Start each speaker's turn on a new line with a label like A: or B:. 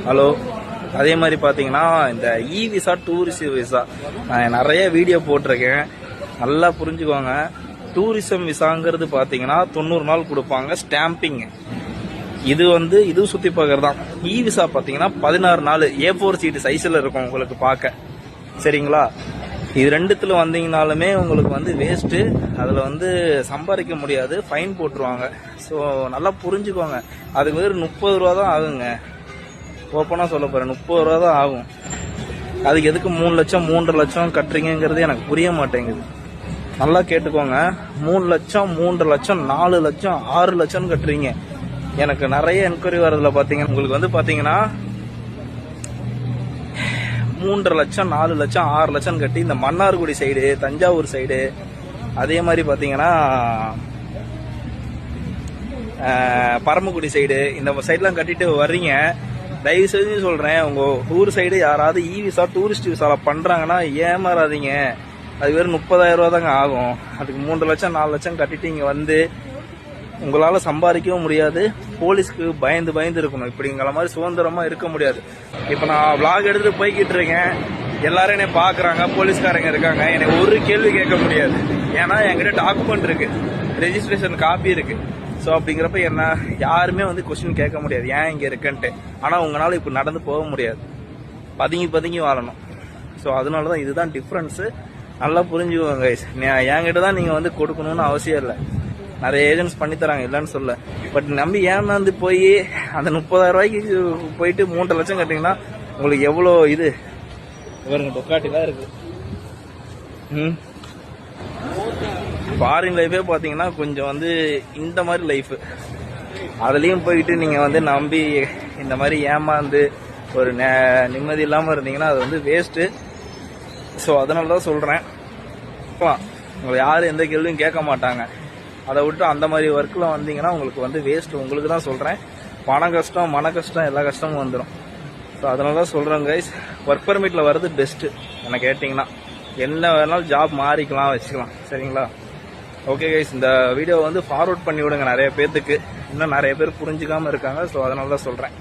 A: Hello. அதே மாதிரி பார்த்தீங்கன்னா இந்த இ விசா டூரிஸ்ட் விசா நான் நிறைய வீடியோ போட்டிருக்கேன், நல்லா புரிஞ்சுக்கோங்க. டூரிசம் விசாங்கிறது பார்த்தீங்கன்னா 90 நாள் கொடுப்பாங்க ஸ்டாம்பிங். இது சுற்றி பார்க்கறது தான். இ விசா பார்த்தீங்கன்னா 16 நாள் A4 சீட்டு சைஸில் இருக்கும் உங்களுக்கு பார்க்க, சரிங்களா? இது ரெண்டுத்தில் வந்தீங்கனாலுமே உங்களுக்கு வேஸ்ட்டு, அதில் சம்பாதிக்க முடியாது, ஃபைன் போட்டுருவாங்க. ஸோ நல்லா புரிஞ்சுக்கோங்க. அதுக்கு 30 ரூபா தான் ஆகுங்க. ஓப்பனாக சொல்ல போகிறேன், 30 ரூபா தான் ஆகும். அதுக்கு எதுக்கு 3 லட்சம் 3.5 லட்சம் கட்டுறீங்கிறது எனக்கு புரிய மாட்டேங்குது. நல்லா கேட்டுக்கோங்க. 3 லட்சம் 3.5 லட்சம் 4 லட்சம் 6 லட்சம் கட்டுறீங்க. எனக்கு நிறைய என்கொயரி வரதுல பார்த்தீங்கன்னா உங்களுக்கு பார்த்தீங்கன்னா 3.5 லட்சம் 4 லட்சம் 6 லட்சம் கட்டி இந்த மன்னார்குடி சைடு, தஞ்சாவூர் சைடு, அதே மாதிரி பார்த்தீங்கன்னா பரமக்குடி சைடு, இந்த சைட்லாம் கட்டிட்டு வர்றீங்க. தயவு செஞ்சு சொல்கிறேன், உங்கள் ஊர் சைடு யாராவது இ விசா டூரிஸ்ட் விசாவில் பண்ணுறாங்கன்னா ஏமாறாதீங்க. அது வெறும் 30,000 ரூபா தாங்க ஆகும். அதுக்கு 3 லட்சம் 4 லட்சம் கட்டிட்டு இங்கே உங்களால் சம்பாதிக்கவும் முடியாது. போலீஸ்க்கு பயந்து இருக்கணும். இப்படிங்கிற மாதிரி சுதந்திரமாக இருக்க முடியாது. இப்போ நான் விளாக் எடுத்துகிட்டு போய்கிட்டு இருக்கேன், எல்லாரும் என்னை பார்க்குறாங்க, போலீஸ்காரங்க இருக்காங்க, என்னை ஒரு கேள்வி கேட்க முடியாது. ஏன்னா என்கிட்ட டாக்குமெண்ட் இருக்குது, ரெஜிஸ்ட்ரேஷன் காப்பி இருக்குது. ஸோ அப்படிங்கிறப்ப என்ன யாருமே கொஸ்டின் கேட்க முடியாது ஏன் இங்கே இருக்குன்ட்டு. ஆனால் உங்களால் இப்போ நடந்து போக முடியாது, பதுங்கி வாழணும். ஸோ அதனால தான் இதுதான் டிஃப்ரென்ஸு. நல்லா புரிஞ்சுக்கோங்க. என்கிட்ட தான் நீங்கள் கொடுக்கணும்னு அவசியம் இல்லை. நிறைய ஏஜென்ட்ஸ் பண்ணித்தராங்க, இல்லைன்னு சொல்ல. பட் நம்பி ஏமாந்து போய் அந்த 30,000 ரூபாய்க்கு போயிட்டு 3.5 லட்சம் கட்டிங்கன்னா உங்களுக்கு எவ்வளோ டொக்காட்டிலாம் இருக்குது. ஃபாரின் லைஃபே பார்த்தீங்கன்னா கொஞ்சம் இந்த மாதிரி லைஃபு. அதுலேயும் போயிட்டு நீங்கள் நம்பி இந்த மாதிரி ஏமாந்து ஒரு நிம்மதி இல்லாமல் இருந்தீங்கன்னா அது வேஸ்ட்டு. ஸோ அதனால தான் சொல்கிறேன், உங்களை யாரும் எந்த கேள்வியும் கேட்க மாட்டாங்க. அதை விட்டு அந்த மாதிரி ஒர்க்கில் வந்தீங்கன்னா உங்களுக்கு வேஸ்ட்டு. உங்களுக்கு தான் சொல்கிறேன், பண கஷ்டம் மன கஷ்டம் எல்லா கஷ்டமும் வந்துடும். ஸோ அதனால தான் சொல்கிறேன் கைஸ், ஒர்க் பர்மிட்டில் வர்றது பெஸ்ட்டு. என்ன கேட்டிங்கன்னா என்ன வேணாலும் ஜாப் மாறிக்கலாம், வச்சுக்கலாம், சரிங்களா? ஓகே கைஸ், இந்த வீடியோ ஃபார்வர்ட் பண்ணி விடுங்க நிறைய பேர்த்துக்கு. இன்னும் நிறைய பேர் புரிஞ்சுக்காமல் இருக்காங்க. ஸோ அதனால தான் சொல்கிறேன்.